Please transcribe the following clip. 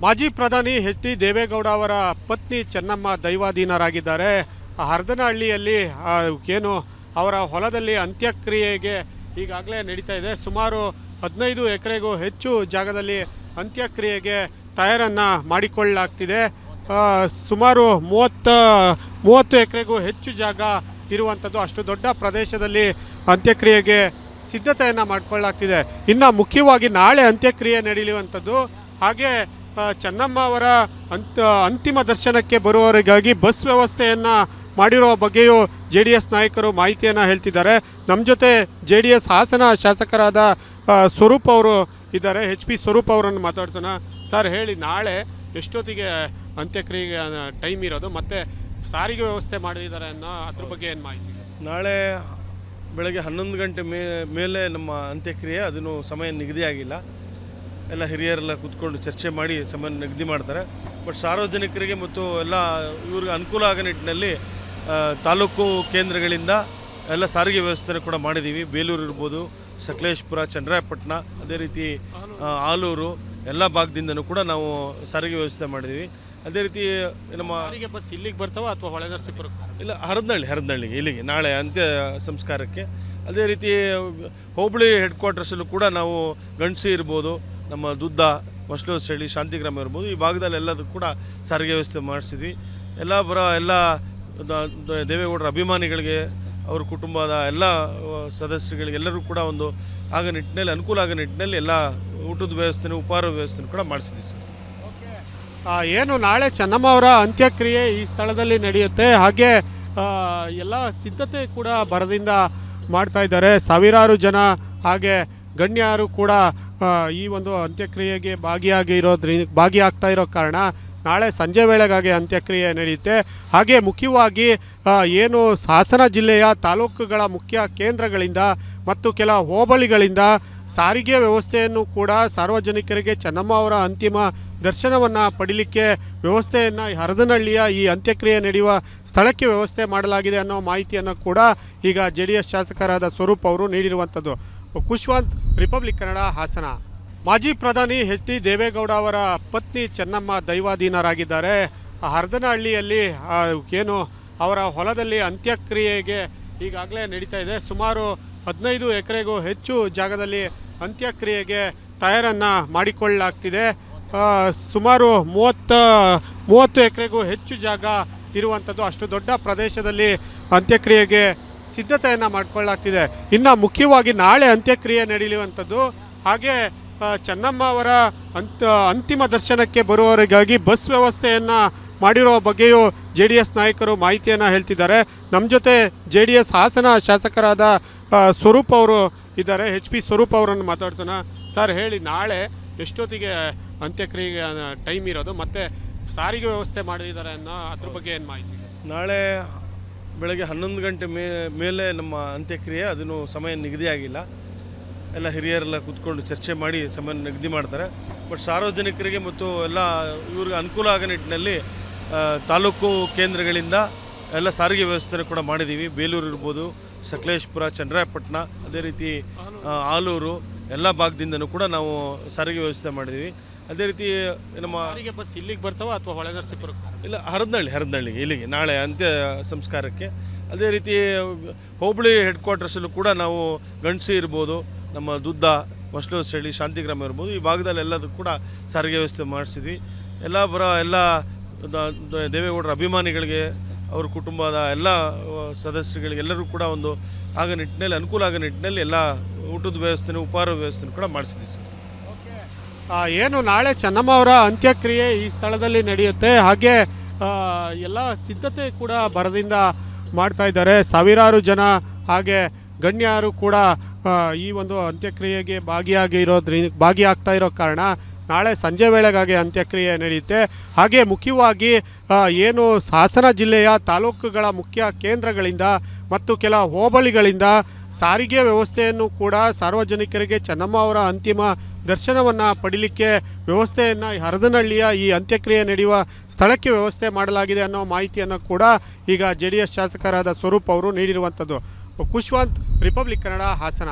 ಮಾಜಿ ಪ್ರಧಾನಿ H D Deve Gowda ಅವರ ಪತ್ನಿ ಚೆನ್ನಮ್ಮ ದೈವಾಧೀನರಾಗಿದ್ದಾರೆ. ಹರದನಹಳ್ಳಿಯಲ್ಲಿ ಏನು ಅವರ ಹೊಲದಲ್ಲಿ ಅಂತ್ಯಕ್ರಿಯೆಗೆ ಈಗಾಗಲೇ ನಡೀತಾ ಇದೆ. ಸುಮಾರು 15 ಎಕರೆಗೂ ಹೆಚ್ಚು ಜಾಗದಲ್ಲಿ ಅಂತ್ಯಕ್ರಿಯೆಗೆ ತಯಾರನ್ನು ಮಾಡಿಕೊಳ್ಳಲಾಗ್ತಿದೆ. ಸುಮಾರು 30 ಎಕರೆಗೂ ಹೆಚ್ಚು ಜಾಗ ಇರುವಂಥದ್ದು, ಅಷ್ಟು ದೊಡ್ಡ ಪ್ರದೇಶದಲ್ಲಿ ಅಂತ್ಯಕ್ರಿಯೆಗೆ ಸಿದ್ಧತೆಯನ್ನು ಮಾಡಿಕೊಳ್ಳಲಾಗ್ತಿದೆ. ಇನ್ನು ಮುಖ್ಯವಾಗಿ ನಾಳೆ ಅಂತ್ಯಕ್ರಿಯೆ ನಡೆಯುವಂಥದ್ದು. ಹಾಗೆ ಚೆನ್ನಮ್ಮ ಅವರ ಅಂತಿಮ ದರ್ಶನಕ್ಕೆ ಬರುವವರಿಗಾಗಿ ಬಸ್ ವ್ಯವಸ್ಥೆಯನ್ನು ಮಾಡಿರುವ ಬಗ್ಗೆಯೂ JDS ನಾಯಕರು ಮಾಹಿತಿಯನ್ನು ಹೇಳ್ತಿದ್ದಾರೆ. ನಮ್ಮ ಜೊತೆ JDS ಹಾಸನ ಶಾಸಕರಾದ ಸ್ವರೂಪ್ ಅವರು ಇದ್ದಾರೆ. HP ಸ್ವರೂಪ್ ಅವರನ್ನು ಮಾತಾಡ್ಸೋಣ. ಸರ್ ಹೇಳಿ, ನಾಳೆ ಎಷ್ಟೊತ್ತಿಗೆ ಅಂತ್ಯಕ್ರಿಯೆಗೆ ಟೈಮ್ ಇರೋದು ಮತ್ತು ಸಾರಿಗೆ ವ್ಯವಸ್ಥೆ ಮಾಡಿದ್ದಾರೆ ಅನ್ನೋ ಅದ್ರ ಬಗ್ಗೆ ಏನು ಮಾಹಿತಿ? ನಾಳೆ ಬೆಳಗ್ಗೆ 11 ಗಂಟೆ ಮೇಲೆ ನಮ್ಮ ಅಂತ್ಯಕ್ರಿಯೆ. ಅದನ್ನು ಸಮಯ ನಿಗದಿಯಾಗಿಲ್ಲ. ಎಲ್ಲ ಹಿರಿಯರೆಲ್ಲ ಕೂತ್ಕೊಂಡು ಚರ್ಚೆ ಮಾಡಿ ಸಮಯ ನಿಗದಿ ಮಾಡ್ತಾರೆ. ಬಟ್ ಸಾರ್ವಜನಿಕರಿಗೆ ಮತ್ತು ಎಲ್ಲ ಇವ್ರಿಗೆ ಅನುಕೂಲ ಆಗೋ ನಿಟ್ಟಿನಲ್ಲಿ ತಾಲೂಕು ಕೇಂದ್ರಗಳಿಂದ ಎಲ್ಲ ಸಾರಿಗೆ ವ್ಯವಸ್ಥೆ ಕೂಡ ಮಾಡಿದ್ದೀವಿ. ಬೇಲೂರು ಇರ್ಬೋದು, ಸಕಲೇಶ್ಪುರ, ಚನ್ನರಾಯಪಟ್ಟಣ, ಅದೇ ರೀತಿ ಆಲೂರು ಎಲ್ಲ ಭಾಗದಿಂದನೂ ಕೂಡ ನಾವು ಸಾರಿಗೆ ವ್ಯವಸ್ಥೆ ಮಾಡಿದ್ದೀವಿ. ಅದೇ ರೀತಿ ನಮ್ಮ ಸಾರಿಗೆ ಬಸ್ ಇಲ್ಲಿಗೆ ಬರ್ತಾವ ಅಥವಾ ಹೊಳೆನರಸೀಪುರ? ಇಲ್ಲ, ಹರದನಹಳ್ಳಿಗೆ ಇಲ್ಲಿಗೆ ನಾಳೆ ಅಂತ್ಯ ಸಂಸ್ಕಾರಕ್ಕೆ. ಅದೇ ರೀತಿ ಹೋಬಳಿ ಹೆಡ್ ಕ್ವಾರ್ಟರ್ಸಲ್ಲೂ ಕೂಡ ನಾವು ಗಂಡಸಿ ಇರ್ಬೋದು, ನಮ್ಮ ದುದ್ದ, ಮಸ್ಲೋಸಳ್ಳಿ, ಶಾಂತಿಗ್ರಾಮ ಇರ್ಬೋದು, ಈ ಭಾಗದಲ್ಲಿ ಎಲ್ಲದೂ ಕೂಡ ಸಾರಿಗೆ ವ್ಯವಸ್ಥೆ ಮಾಡಿಸಿದ್ವಿ. ಎಲ್ಲ ದೇವೇಗೌಡರ ಅಭಿಮಾನಿಗಳಿಗೆ, ಅವ್ರ ಕುಟುಂಬದ ಎಲ್ಲ ಸದಸ್ಯರುಗಳಿಗೆ ಎಲ್ಲರೂ ಕೂಡ ಒಂದು ಅನುಕೂಲ ಆಗೋ ನಿಟ್ಟಿನಲ್ಲಿ ಎಲ್ಲ ಊಟದ ವ್ಯವಸ್ಥೆನೂ ಉಪಹಾರ ವ್ಯವಸ್ಥೆನೂ ಕೂಡ ಮಾಡಿಸಿದ್ವಿ ಸರ್. ಏನು ನಾಳೆ ಚೆನ್ನಮ್ಮ ಅವರ ಅಂತ್ಯಕ್ರಿಯೆ ಈ ಸ್ಥಳದಲ್ಲಿ ನಡೆಯುತ್ತೆ. ಹಾಗೆ ಎಲ್ಲ ಸಿದ್ಧತೆ ಕೂಡ ಭರದಿಂದ ಮಾಡ್ತಾ ಇದ್ದಾರೆ. ಸಾವಿರಾರು ಜನ ಹಾಗೆ ಗಣ್ಯರು ಕೂಡ ಈ ಒಂದು ಅಂತ್ಯಕ್ರಿಯೆಗೆ ಭಾಗಿಯಾಗ್ತಾ ಇರೋ ಕಾರಣ ನಾಳೆ ಸಂಜೆ ವೇಳೆಗಾಗಿ ಅಂತ್ಯಕ್ರಿಯೆ ನಡೆಯುತ್ತೆ. ಹಾಗೆ ಮುಖ್ಯವಾಗಿ ಏನು ಹಾಸನ ಜಿಲ್ಲೆಯ ತಾಲೂಕುಗಳ ಮುಖ್ಯ ಕೇಂದ್ರಗಳಿಂದ ಮತ್ತು ಕೆಲ ಹೋಬಳಿಗಳಿಂದ ಸಾರಿಗೆ ವ್ಯವಸ್ಥೆಯನ್ನು ಕೂಡ ಸಾರ್ವಜನಿಕರಿಗೆ ಚೆನ್ನಮ್ಮ ಅವರ ಅಂತಿಮ ದರ್ಶನವನ್ನು ಪಡೀಲಿಕ್ಕೆ ವ್ಯವಸ್ಥೆಯನ್ನು ಹರದನಹಳ್ಳಿಯ ಈ ಅಂತ್ಯಕ್ರಿಯೆ ನಡೆಯುವ ಸ್ಥಳಕ್ಕೆ ವ್ಯವಸ್ಥೆ ಮಾಡಲಾಗಿದೆ ಅನ್ನೋ ಮಾಹಿತಿಯನ್ನು ಕೂಡ ಈಗ JDS ಶಾಸಕರಾದ ಸ್ವರೂಪ್ ಅವರು ನೀಡಿರುವಂಥದ್ದು. ಕುಶ್ವಂತ್, ರಿಪಬ್ಲಿಕ್ ಕನ್ನಡ, ಹಾಸನ. ಮಾಜಿ ಪ್ರಧಾನಿ ಎಚ್ ಡಿ ದೇವೇಗೌಡ ಅವರ ಪತ್ನಿ ಚೆನ್ನಮ್ಮ ದೈವಾಧೀನರಾಗಿದ್ದಾರೆ. ಹರದನಹಳ್ಳಿಯಲ್ಲಿ ಏನು ಅವರ ಹೊಲದಲ್ಲಿ ಅಂತ್ಯಕ್ರಿಯೆಗೆ ಈಗಾಗಲೇ ನಡೀತಾ ಇದೆ. ಸುಮಾರು 15 ಎಕರೆಗೂ ಹೆಚ್ಚು ಜಾಗದಲ್ಲಿ ಅಂತ್ಯಕ್ರಿಯೆಗೆ ತಯಾರನ್ನು ಮಾಡಿಕೊಳ್ಳಲಾಗ್ತಿದೆ. ಸುಮಾರು 30 ಎಕರೆಗೂ ಹೆಚ್ಚು ಜಾಗ ಇರುವಂಥದ್ದು, ಅಷ್ಟು ದೊಡ್ಡ ಪ್ರದೇಶದಲ್ಲಿ ಅಂತ್ಯಕ್ರಿಯೆಗೆ ಸಿದ್ಧತೆಯನ್ನು ಮಾಡಿಕೊಳ್ಳಲಾಗ್ತಿದೆ. ಇನ್ನು ಮುಖ್ಯವಾಗಿ ನಾಳೆ ಅಂತ್ಯಕ್ರಿಯೆ ನಡೆಯುವಂಥದ್ದು. ಹಾಗೆ ಚೆನ್ನಮ್ಮ ಅವರ ಅಂತಿಮ ದರ್ಶನಕ್ಕೆ ಬರುವವರಿಗಾಗಿ ಬಸ್ ವ್ಯವಸ್ಥೆಯನ್ನು ಮಾಡಿರುವ ಬಗ್ಗೆಯೂ JDS ನಾಯಕರು ಮಾಹಿತಿಯನ್ನು ಹೇಳ್ತಿದ್ದಾರೆ. ನಮ್ಮ ಜೊತೆ JDS ಹಾಸನ ಶಾಸಕರಾದ ಸ್ವರೂಪ್ ಅವರು ಇದ್ದಾರೆ. HP ಸ್ವರೂಪ್ ಅವರನ್ನು ಮಾತಾಡ್ಸೋಣ. ಸರ್ ಹೇಳಿ, ನಾಳೆ ಎಷ್ಟೊತ್ತಿಗೆ ಅಂತ್ಯಕ್ರಿಯೆಗೆ ಟೈಮ್ ಇರೋದು ಮತ್ತು ಸಾರಿಗೆ ವ್ಯವಸ್ಥೆ ಮಾಡಿದ್ದಾರೆ ಅನ್ನೋ ಅದ್ರ ಬಗ್ಗೆ ಏನು ಮಾಹಿತಿ? ನಾಳೆ ಬೆಳಗ್ಗೆ 11 ಗಂಟೆ ಮೇಲೆ ನಮ್ಮ ಅಂತ್ಯಕ್ರಿಯೆ. ಅದನ್ನು ಸಮಯ ನಿಗದಿಯಾಗಿಲ್ಲ. ಎಲ್ಲ ಹಿರಿಯರೆಲ್ಲ ಕೂತ್ಕೊಂಡು ಚರ್ಚೆ ಮಾಡಿ ಸಮಯ ನಿಗದಿ ಮಾಡ್ತಾರೆ. ಬಟ್ ಸಾರ್ವಜನಿಕರಿಗೆ ಮತ್ತು ಎಲ್ಲ ಇವ್ರಿಗೆ ಅನುಕೂಲ ಆಗೋ ನಿಟ್ಟಿನಲ್ಲಿ ತಾಲೂಕು ಕೇಂದ್ರಗಳಿಂದ ಎಲ್ಲ ಸಾರಿಗೆ ವ್ಯವಸ್ಥೆ ಕೂಡ ಮಾಡಿದ್ದೀವಿ. ಬೇಲೂರು ಇರ್ಬೋದು, ಸಕಲೇಶ್ಪುರ, ಚನ್ನರಾಯಪಟ್ಟಣ, ಅದೇ ರೀತಿ ಆಲೂರು ಎಲ್ಲ ಭಾಗದಿಂದನೂ ಕೂಡ ನಾವು ಸಾರಿಗೆ ವ್ಯವಸ್ಥೆ ಮಾಡಿದ್ದೀವಿ. ಅದೇ ರೀತಿ ನಮ್ಮ ಸಾರಿಗೆ ಬಸ್ ಇಲ್ಲಿಗೆ ಬರ್ತಾವ ಅಥವಾ ಹೊಳೆನರಸೀಪುರ? ಇಲ್ಲ, ಹರದನಹಳ್ಳಿಗೆ ಇಲ್ಲಿಗೆ ನಾಳೆ ಅಂತ್ಯ ಸಂಸ್ಕಾರಕ್ಕೆ. ಅದೇ ರೀತಿ ಹೋಬಳಿ ಹೆಡ್ ಕ್ವಾರ್ಟರ್ಸಲ್ಲೂ ಕೂಡ ನಾವು ಗಂಡಸಿ ಇರ್ಬೋದು, ನಮ್ಮ ದುದ್ದ, ಮಸ್ಲೋಸಳ್ಳಿ, ಶಾಂತಿಗ್ರಾಮ ಇರ್ಬೋದು, ಈ ಭಾಗದಲ್ಲಿ ಎಲ್ಲದೂ ಕೂಡ ಸಾರಿಗೆ ವ್ಯವಸ್ಥೆ ಮಾಡಿಸಿದ್ವಿ. ಎಲ್ಲ ದೇವೇಗೌಡರ ಅಭಿಮಾನಿಗಳಿಗೆ, ಅವ್ರ ಕುಟುಂಬದ ಎಲ್ಲ ಸದಸ್ಯರುಗಳಿಗೆ ಎಲ್ಲರೂ ಕೂಡ ಒಂದು ಅನುಕೂಲ ಆಗೋ ನಿಟ್ಟಿನಲ್ಲಿ ಎಲ್ಲ ಊಟದ ವ್ಯವಸ್ಥೆನೂ ಉಪಹಾರ ವ್ಯವಸ್ಥೆನೂ ಕೂಡ ಮಾಡಿಸಿದ್ವಿ ಸರ್. ಏನು ನಾಳೆ ಚೆನ್ನಮ್ಮ ಅವರ ಅಂತ್ಯಕ್ರಿಯೆ ಈ ಸ್ಥಳದಲ್ಲಿ ನಡೆಯುತ್ತೆ. ಹಾಗೆ ಎಲ್ಲ ಸಿದ್ಧತೆ ಕೂಡ ಭರದಿಂದ ಮಾಡ್ತಾ ಇದ್ದಾರೆ. ಸಾವಿರಾರು ಜನ ಹಾಗೆ ಗಣ್ಯರು ಕೂಡ ಈ ಒಂದು ಅಂತ್ಯಕ್ರಿಯೆಗೆ ಭಾಗಿಯಾಗ್ತಾ ಇರೋ ಕಾರಣ ನಾಳೆ ಸಂಜೆ ವೇಳೆಗಾಗಿ ಅಂತ್ಯಕ್ರಿಯೆ ನಡೆಯುತ್ತೆ. ಹಾಗೆ ಮುಖ್ಯವಾಗಿ ಏನು ಹಾಸನ ಜಿಲ್ಲೆಯ ತಾಲೂಕುಗಳ ಮುಖ್ಯ ಕೇಂದ್ರಗಳಿಂದ ಮತ್ತು ಕೆಲ ಹೋಬಳಿಗಳಿಂದ ಸಾರಿಗೆ ವ್ಯವಸ್ಥೆಯನ್ನು ಕೂಡ ಸಾರ್ವಜನಿಕರಿಗೆ ಚೆನ್ನಮ್ಮ ಅವರ ಅಂತಿಮ ದರ್ಶನವನ್ನು ಪಡೀಲಿಕ್ಕೆ ವ್ಯವಸ್ಥೆಯನ್ನು ಹರದನಹಳ್ಳಿಯ ಈ ಅಂತ್ಯಕ್ರಿಯೆ ನಡೆಯುವ ಸ್ಥಳಕ್ಕೆ ವ್ಯವಸ್ಥೆ ಮಾಡಲಾಗಿದೆ ಅನ್ನೋ ಮಾಹಿತಿಯನ್ನು ಕೂಡ ಈಗ JDS ಶಾಸಕರಾದ ಸ್ವರೂಪ್ ಅವರು ನೀಡಿರುವಂಥದ್ದು. ಕುಶ್ವಂತ್, ರಿಪಬ್ಲಿಕ್ ಕನ್ನಡ, ಹಾಸನ.